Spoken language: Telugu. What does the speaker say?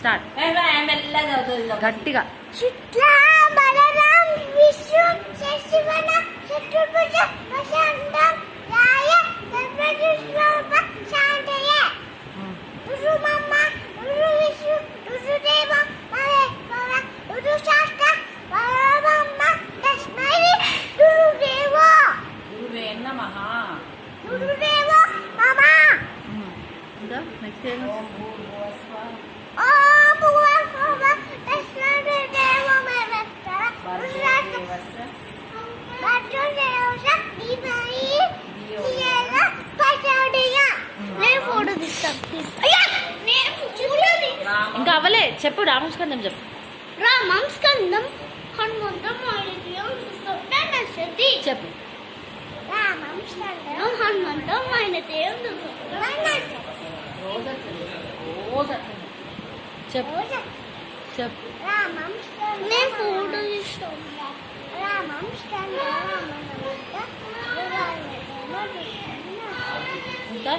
స్టార్ట్. గట్టిగా. నెక్స్ట్ ఇంకా అవ్వలే. చెప్పు రామస్కందం చెప్పు. రామస్కందం చెప్పు. హనుమంతమైన దేవుడు చెప్పు చెప్పు. నేను ఫోటో ఇష్టం. ఇంకా